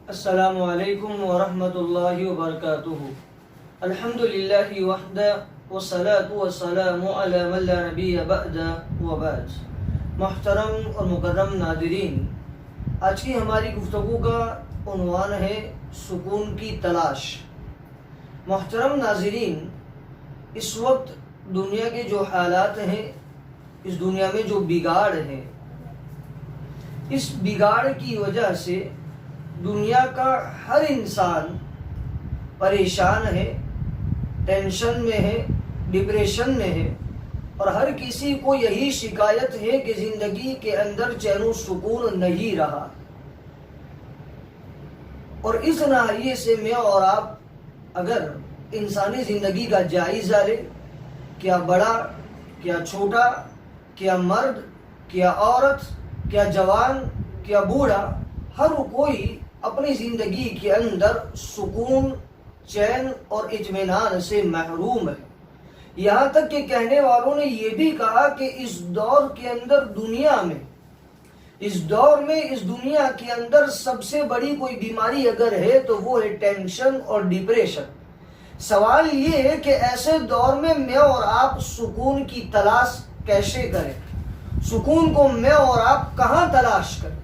السلام علیکم ورحمۃ اللہ وبرکاتہ۔ الحمدللہ وحدہ والصلاة والسلام علی من لا نبی بعدہ وبعد۔ محترم اور مکرم ناظرین، آج کی ہماری گفتگو کا عنوان ہے سکون کی تلاش۔ محترم ناظرین، اس وقت دنیا کے جو حالات ہیں، اس دنیا میں جو بگاڑ ہے، اس بگاڑ کی وجہ سے دنیا کا ہر انسان پریشان ہے، ٹینشن میں ہے، ڈپریشن میں ہے، اور ہر کسی کو یہی شکایت ہے کہ زندگی کے اندر چین و سکون نہیں رہا۔ اور اس ناحیے سے میں اور آپ اگر انسانی زندگی کا جائزہ لیں، کیا بڑا، کیا چھوٹا، کیا مرد، کیا عورت، کیا جوان، کیا بوڑھا، ہر کوئی اپنی زندگی کے اندر سکون، چین اور اطمینان سے محروم ہے۔ یہاں تک کہ کہنے والوں نے یہ بھی کہا کہ اس دور کے اندر اس دنیا کے اندر سب سے بڑی کوئی بیماری اگر ہے تو وہ ہے ٹینشن اور ڈپریشن۔ سوال یہ ہے کہ ایسے دور میں اور آپ سکون کی تلاش کیسے کریں؟ سکون کو میں اور آپ کہاں تلاش کریں؟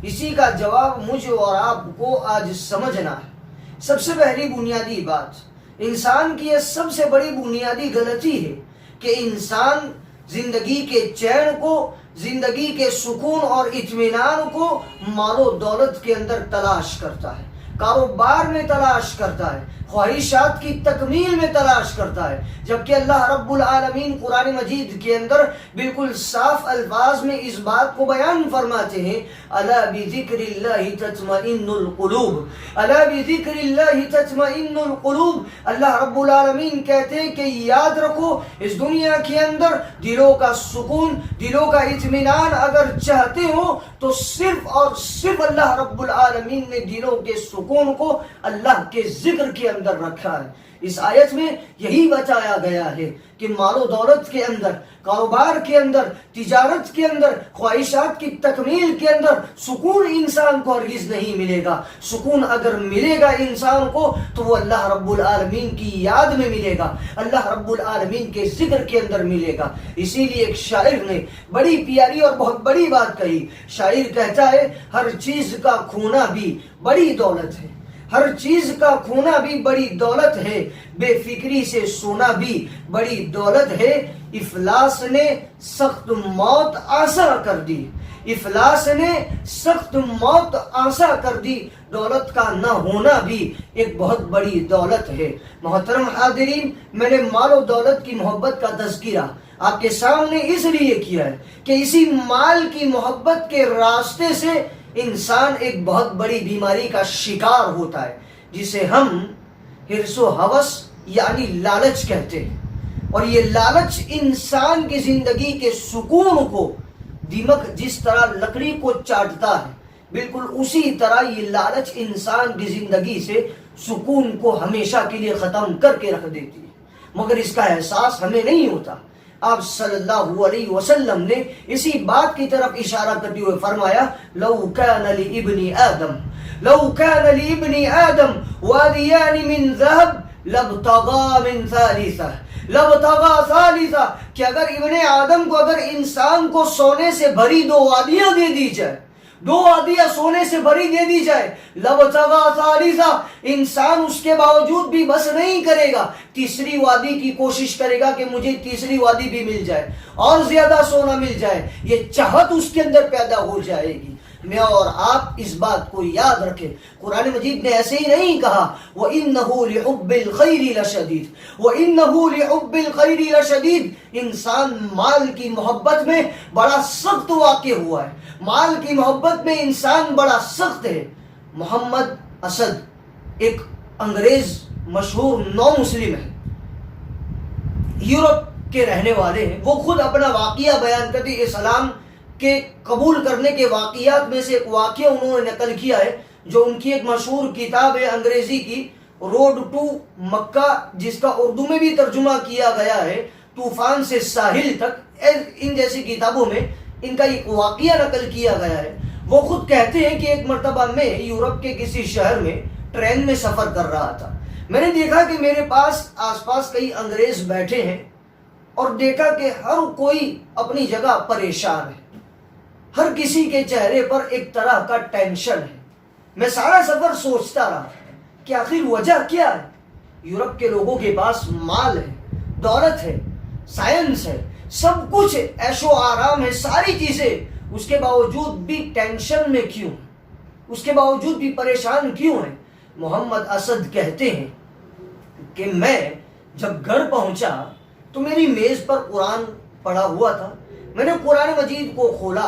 اسی کا جواب مجھے اور آپ کو آج سمجھنا ہے۔ سب سے پہلی بنیادی بات، انسان کی یہ سب سے بڑی بنیادی غلطی ہے کہ انسان زندگی کے چین کو، زندگی کے سکون اور اطمینان کو مال و دولت کے اندر تلاش کرتا ہے، کاروبار میں تلاش کرتا ہے، خواہشات کی تکمیل میں تلاش کرتا ہے، جبکہ اللہ رب العالمین قرآن مجید کے اندر بالکل صاف الفاظ میں اس بات کو بیان فرماتے ہیں، الا بذکر اللہ تطمئن القلوب، الا بذکر اللہ تطمئن القلوب۔ اللہ رب العالمین کہتے ہیں کہ یاد رکھو، اس دنیا کے اندر دلوں کا سکون، دلوں کا اطمینان اگر چاہتے ہو تو صرف اور صرف اللہ رب العالمین نے دلوں کے سکون کو اللہ کے ذکر کے اندر رکھا ہے۔ اس آیت میں یہی بتایا گیا ہے کہ مال و دولت کے اندر، کاروبار کے اندر، تجارت کے اندر، خواہشات کی تکمیل کے اندر سکون انسان کو ہرگز نہیں ملے گا۔ سکون اگر ملے گا انسان کو تو وہ اللہ رب العالمین کی یاد میں ملے گا، اللہ رب العالمین کے ذکر کے اندر ملے گا۔ اسی لیے ایک شاعر نے بڑی پیاری اور بہت بڑی بات کہی۔ شاعر کہتا ہے، ہر چیز کا کھونا بھی بڑی دولت ہے، ہر چیز کا کھونا بھی بڑی دولت ہے، بے فکری سے سونا بھی بڑی دولت ہے، افلاس نے سخت موت آسا کر دی، افلاس نے سخت موت آسا کر دی، دولت کا نہ ہونا بھی ایک بہت بڑی دولت ہے۔ محترم حاضرین، میں نے مال و دولت کی محبت کا تذکرہ آپ کے سامنے اس لیے کیا ہے کہ اسی مال کی محبت کے راستے سے انسان ایک بہت بڑی بیماری کا شکار ہوتا ہے، جسے ہم حرص و ہوس یعنی لالچ کہتے ہیں۔ اور یہ لالچ انسان کی زندگی کے سکون کو، دیمک جس طرح لکڑی کو چاٹتا ہے، بالکل اسی طرح یہ لالچ انسان کی زندگی سے سکون کو ہمیشہ کے لیے ختم کر کے رکھ دیتی ہے، مگر اس کا احساس ہمیں نہیں ہوتا۔ آپ صلی اللہ علیہ وسلم نے اسی بات کی طرف اشارہ کرتے ہوئے فرمایا، لو کان لابن آدم وادیان من ذهب لابتغى ثالثا، کہ اگر ابن آدم کو، اگر انسان کو سونے سے بھری دو وادیاں دے دی جائے، دو وادیاں سونے سے بھری دے دی جائے، لابتغى ثالثا، انسان اس کے باوجود بھی بس نہیں کرے گا، تیسری وادی کی کوشش کرے گا کہ مجھے تیسری وادی بھی مل جائے اور زیادہ سونا مل جائے، یہ چاہت اس کے اندر پیدا ہو جائے گی۔ میں اور آپ اس بات کو یاد رکھیں، قرآن مجید نے ایسے ہی نہیں کہا، وَإِنَّهُ لِحُبِّ الْخَيْرِ لَشَدِيدٌ، وَإِنَّهُ لِحُبِّ الْخَيْرِ لَشَدِيدٌ۔ انسان مال کی محبت میں بڑا سخت واقع ہوا ہے، مال کی محبت میں انسان بڑا سخت ہے۔ محمد اسد ایک انگریز مشہور نو مسلم ہے، یورپ کے رہنے والے ہیں۔ وہ خود اپنا واقعہ بیان کرتے ہیں، اسلام کے قبول کرنے کے واقعات میں سے ایک واقعہ انہوں نے نقل کیا ہے، جو ان کی ایک مشہور کتاب ہے انگریزی کی، روڈ ٹو مکہ، جس کا اردو میں بھی ترجمہ کیا گیا ہے طوفان سے ساحل تک۔ ان جیسی کتابوں میں ان کا ایک واقعہ نقل کیا گیا ہے۔ وہ خود کہتے ہیں کہ ایک مرتبہ میں یورپ کے کسی شہر میں ٹرین میں سفر کر رہا تھا. میں نے دیکھا کہ میرے پاس آس پاس کئی انگریز بیٹھے ہیں اور دیکھا کہ ہر کوئی اپنی جگہ پریشان ہے. ہر کسی کے چہرے پر ایک طرح کا ٹینشن ہے. میں سارا سفر سوچتا رہا کہ آخر وجہ کیا ہے. یورپ کے لوگوں کے پاس مال ہے, دولت ہے, سائنس ہے, سب کچھ ہے, عیش و آرام ہے, ساری چیزیں, اس کے باوجود بھی ٹینشن میں کیوں, اس کے باوجود بھی پریشان کیوں ہیں. محمد اسد کہتے ہیں کہ میں جب گھر پہنچا تو میری میز پر قرآن پڑا ہوا تھا. میں نے قرآن مجید کو کھولا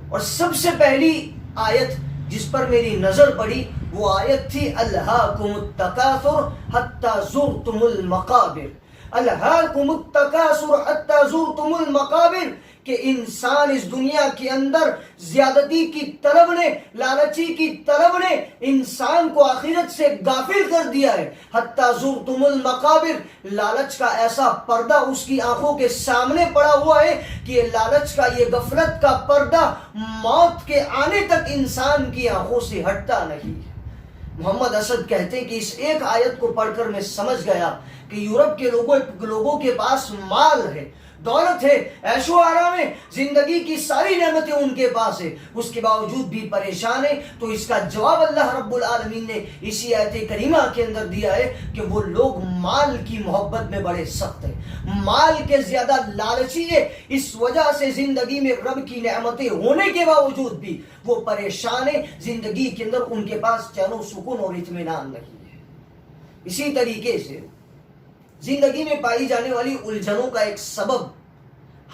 اور سب سے پہلی آیت جس پر میری نظر پڑی وہ آیت تھی الہاکم التکاثر حتی زرتم المقابر. الہاکم التکاثر حتی زرتم المقابر, کہ انسان اس دنیا کے اندر زیادتی کی طلب نے, لالچی کی طلب نے انسان کو آخرت سے غافل کر دیا ہے. حتی زرتم المقابر, لالچ کا ایسا پردہ اس کی آنکھوں کے سامنے پڑا ہوا ہے کہ یہ لالچ کا, یہ غفلت کا پردہ موت کے آنے تک انسان کی آنکھوں سے ہٹتا نہیں ہے. محمد اسد کہتے ہیں کہ اس ایک آیت کو پڑھ کر میں سمجھ گیا کہ یورپ کے لوگوں کے پاس مال ہے, دولت ہے, عیش و آرام ہے, زندگی کی ساری نعمتیں ان کے پاس ہے, اس کے باوجود بھی پریشان ہے. تو اس کا جواب اللہ رب العالمین نے اسی آیت کریمہ کے اندر دیا ہے کہ وہ لوگ مال کی محبت میں بڑے سخت ہیں, مال کے زیادہ لالچی ہے. اس وجہ سے زندگی میں رب کی نعمتیں ہونے کے باوجود بھی وہ پریشان ہے. زندگی کے اندر ان کے پاس چین و سکون اور اطمینان نہیں ہے. اسی طریقے سے زندگی میں پائی جانے والی الجھنوں کا ایک سبب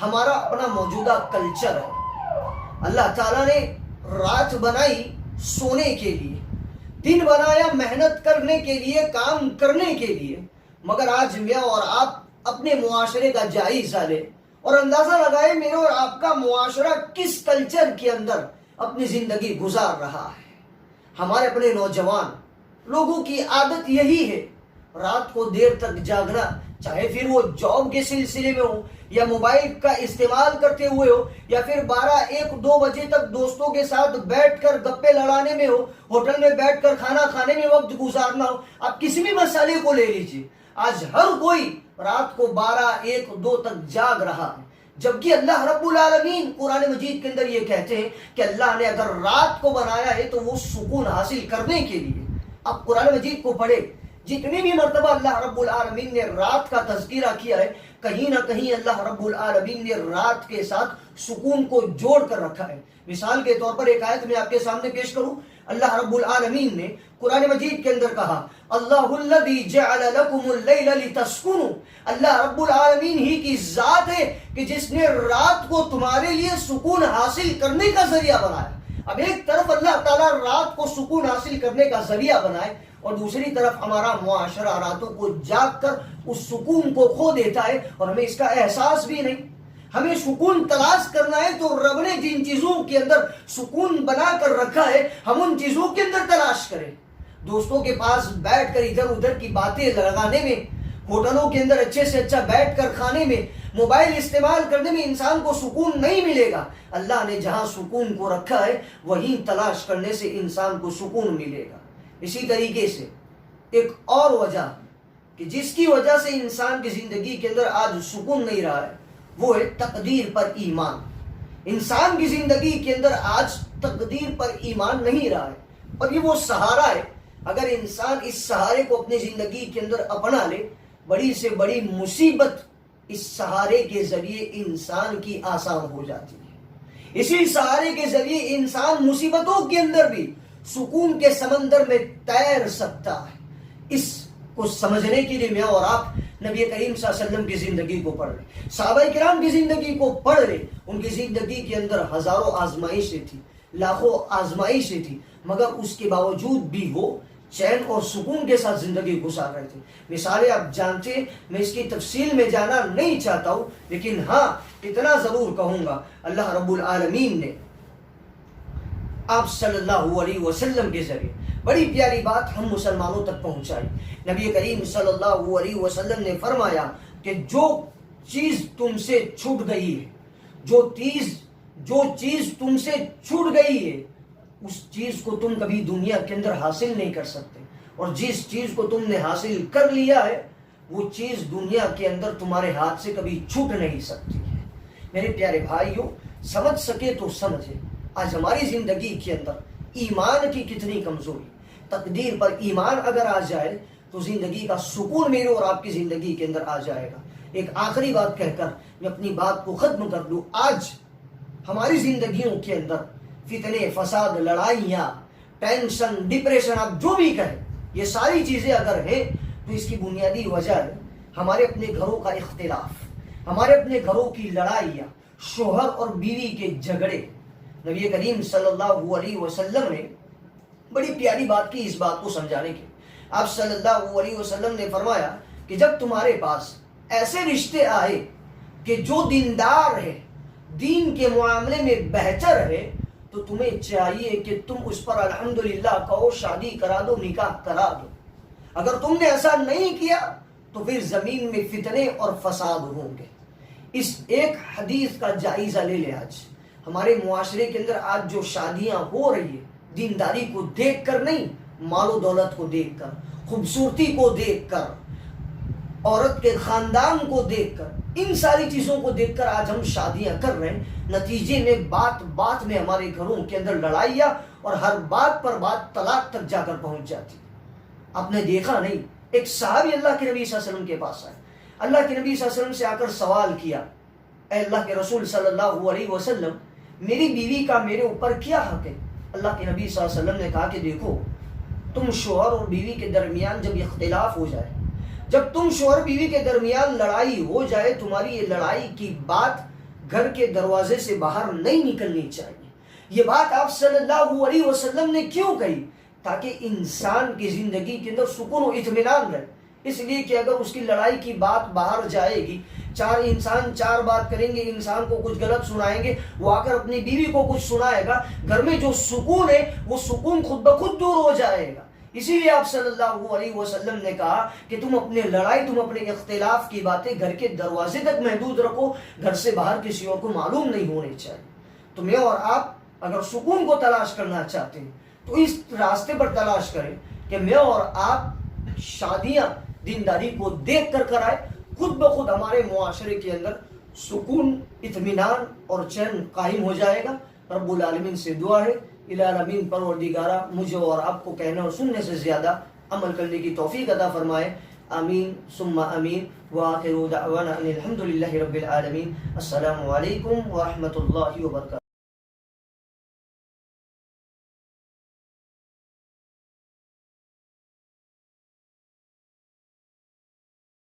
ہمارا اپنا موجودہ کلچر ہے. اللہ تعالیٰ نے رات بنائی سونے کے لیے, دن بنایا محنت کرنے کے لیے, کام کرنے کے لیے, مگر آج میں اور آپ اپنے معاشرے کا جائزہ لیں اور اندازہ لگائیں میرے اور آپ کا معاشرہ کس کلچر کے اندر اپنی زندگی گزار رہا ہے. ہمارے اپنے نوجوان لوگوں کی عادت یہی ہے, رات کو دیر تک جاگنا, چاہے پھر وہ جاب کے سلسلے میں ہو یا موبائل کا استعمال کرتے ہوئے ہو یا پھر 12, 1, 2 بجے تک دوستوں کے ساتھ بیٹھ کر گپے لڑانے میں ہو, ہوٹل میں بیٹھ کر کھانا کھانے میں وقت گزارنا ہو. آپ کسی بھی مسئلے کو لے لیجیے, آج ہر کوئی رات کو 12, 1, 2 تک جاگ رہا ہے. جبکہ اللہ رب العالمین قرآن مجید کے اندر یہ کہتے ہیں کہ اللہ نے اگر رات کو بنایا ہے تو وہ سکون حاصل کرنے کے لیے. آپ قرآن مجید کو پڑھیں, جتنی بھی مرتبہ اللہ رب العالمین نے رات کا تذکرہ کیا ہے, کہیں نہ کہیں اللہ رب العالمین نے رات کے ساتھ سکون کو جوڑ کر رکھا ہے. مثال کے طور پر ایک آیت میں آپ کے سامنے پیش کروں. اللہ رب العالمین نے قرآن مجید کے اندر کہا اللہ الذی جعل لکم اللیل لتسکنوا, اللہ رب العالمین ہی کی ذات ہے کہ جس نے رات کو تمہارے لیے سکون حاصل کرنے کا ذریعہ بنایا. اب ایک طرف اللہ تعالیٰ رات کو سکون حاصل کرنے کا ذریعہ بنائے اور دوسری طرف ہمارا معاشرہ راتوں کو جاگ کر اس سکون کو کھو دیتا ہے اور ہمیں اس کا احساس بھی نہیں. ہمیں سکون تلاش کرنا ہے تو رب نے جن چیزوں کے اندر سکون بنا کر رکھا ہے ہم ان چیزوں کے اندر تلاش کریں. دوستوں کے پاس بیٹھ کر ادھر ادھر کی باتیں لگانے میں, ہوٹلوں کے اندر اچھے سے اچھا بیٹھ کر کھانے میں, موبائل استعمال کرنے میں انسان کو سکون نہیں ملے گا. اللہ نے جہاں سکون کو رکھا ہے وہیں تلاش کرنے سے انسان کو سکون ملے گا. اسی طریقے سے ایک اور وجہ کہ جس کی وجہ سے انسان کی زندگی کے اندر آج سکون نہیں رہا ہے وہ ہے تقدیر پر ایمان. انسان کی زندگی کے اندر آج تقدیر پر ایمان نہیں رہا ہے اور یہ وہ سہارا ہے. اگر انسان اس سہارے کو اپنی زندگی کے اندر اپنا لے, بڑی سے بڑی مصیبت اس سہارے کے ذریعے انسان کی آسان ہو جاتی ہے. اسی سہارے کے ذریعے انسان مصیبتوں کے اندر بھی سکون کے سمندر میں تیر سکتا ہے. اس کو سمجھنے کے لیے میں اور آپ نبی کریم صلی اللہ علیہ وسلم کی زندگی کو پڑھ لیں, صحابہ کرام کی زندگی کو پڑھ لیں. ان کی زندگی کے اندر ہزاروں آزمائشیں تھی, لاکھوں آزمائشیں تھی, مگر اس کے باوجود بھی وہ چین اور سکون کے ساتھ زندگی گزار رہے تھے. مثالیں آپ جانتے ہیں, میں اس کی تفصیل میں جانا نہیں چاہتا ہوں, لیکن ہاں اتنا ضرور کہوں گا اللہ رب العالمین نے آپ صلی اللہ علیہ وسلم کے ذریعے بڑی پیاری بات ہم مسلمانوں تک پہنچائی. نبی کریم صلی اللہ علیہ وسلم نے فرمایا کہ جو چیز تم سے چھوٹ گئی ہے, جو چیز تم سے چھوٹ گئی ہے اس چیز کو تم کبھی دنیا کے اندر حاصل نہیں کر سکتے، اور جس چیز کو تم نے حاصل کر لیا ہے وہ چیز دنیا کے اندر تمہارے ہاتھ سے کبھی چھوٹ نہیں سکتی ہے۔ میرے پیارے بھائیوں، سمجھ سکے تو سمجھے، آج ہماری زندگی کے اندر ایمان کی کتنی کمزوری، تقدیر پر ایمان اگر آ جائے تو زندگی کا سکون میرے اور آپ کی زندگی کے اندر آ جائے گا۔ ایک آخری بات کہہ کر میں اپنی بات کو ختم کر دوں۔ آج ہماری زندگیوں کے اندر فتنے، فساد، لڑائیاں، ٹینشن، ڈپریشن، آپ جو بھی کہیں، یہ ساری چیزیں اگر ہیں تو اس کی بنیادی وجہ ہے ہمارے اپنے گھروں کا اختلاف، ہمارے اپنے گھروں کی لڑائیاں، شوہر اور بیوی کے جھگڑے۔ نبی کریم صلی اللہ علیہ وسلم نے بڑی پیاری بات کی اس بات کو سمجھانے کی۔ آپ صلی اللہ علیہ وسلم نے فرمایا کہ جب تمہارے پاس ایسے رشتے آئے کہ جو دیندار ہے، دین کے معاملے میں بہتر ہے، تو تمہیں چاہیے کہ تم اس پر الحمدللہ کہو، شادی کرا دو، نکاح کرا دو۔ اگر تم نے ایسا نہیں کیا تو پھر زمین میں فتنے اور فساد ہوں گے۔ اس ایک حدیث کا جائزہ لے لے۔ آج ہمارے معاشرے کے اندر آج جو شادیاں ہو رہی ہیں، دینداری کو دیکھ کر نہیں، مال و دولت کو دیکھ کر، خوبصورتی کو دیکھ کر، عورت کے خاندان کو دیکھ کر، ان ساری چیزوں کو دیکھ کر آج ہم شادیاں کر رہے ہیں۔ نتیجے میں بات بات میں ہمارے گھروں کے اندر لڑائیاں، اور ہر بات پر بات طلاق تک جا کر پہنچ جاتی۔ آپ نے دیکھا نہیں، ایک صحابی اللہ کے نبی صلی اللہ علیہ وسلم کے پاس آئے، اللہ کے نبی صلی اللہ علیہ وسلم سے آ کر سوال کیا، اے اللہ کے رسول صلی اللہ علیہ وسلم، میری بیوی کا میرے اوپر کیا حق ہے؟ اللہ کے نبی صلی اللہ علیہ وسلم نے کہا کہ دیکھو، تم شوہر اور بیوی کے درمیان جب اختلاف ہو جائے، جب تم شوہر بیوی کے درمیان لڑائی ہو جائے، تمہاری یہ لڑائی کی بات گھر کے دروازے سے باہر نہیں نکلنی چاہیے۔ یہ بات آپ صلی اللہ علیہ وسلم نے کیوں کہی؟ تاکہ انسان کی زندگی کے اندر سکون و اطمینان رہے۔ اس لیے کہ اگر اس کی لڑائی کی بات باہر جائے گی، چار انسان چار بات کریں گے، انسان کو کچھ غلط سنائیں گے، وہ آ کر اپنی بیوی کو کچھ سنائے گا، گھر میں جو سکون ہے وہ سکون خود بخود دور ہو جائے گا۔ اسی لیے آپ صلی اللہ علیہ وسلم نے کہا کہ تم اپنے لڑائی، تم اپنے اختلاف کی باتیں گھر کے دروازے تک محدود رکھو، گھر سے باہر کسی اور کو معلوم نہیں ہونے چاہیے۔ تو میں اور آپ اگر سکون کو تلاش کرنا چاہتے ہیں تو اس راستے پر تلاش کریں کہ میں اور آپ شادیاں دینداری کو دیکھ کر کرائے، خود بخود ہمارے معاشرے کے اندر سکون، اطمینان اور چین قائم ہو جائے گا۔ رب العالمین سے دعا ہے، العالمین پروردگارہ مجھے اور آپ کو کہنے اور سننے سے زیادہ عمل کرنے کی توفیق عطا فرمائے۔ آمین ثم آمین، وآخر دعوانا ان الحمد للہ رب العالمین۔ السلام علیکم ورحمۃ اللہ وبرکاتہ۔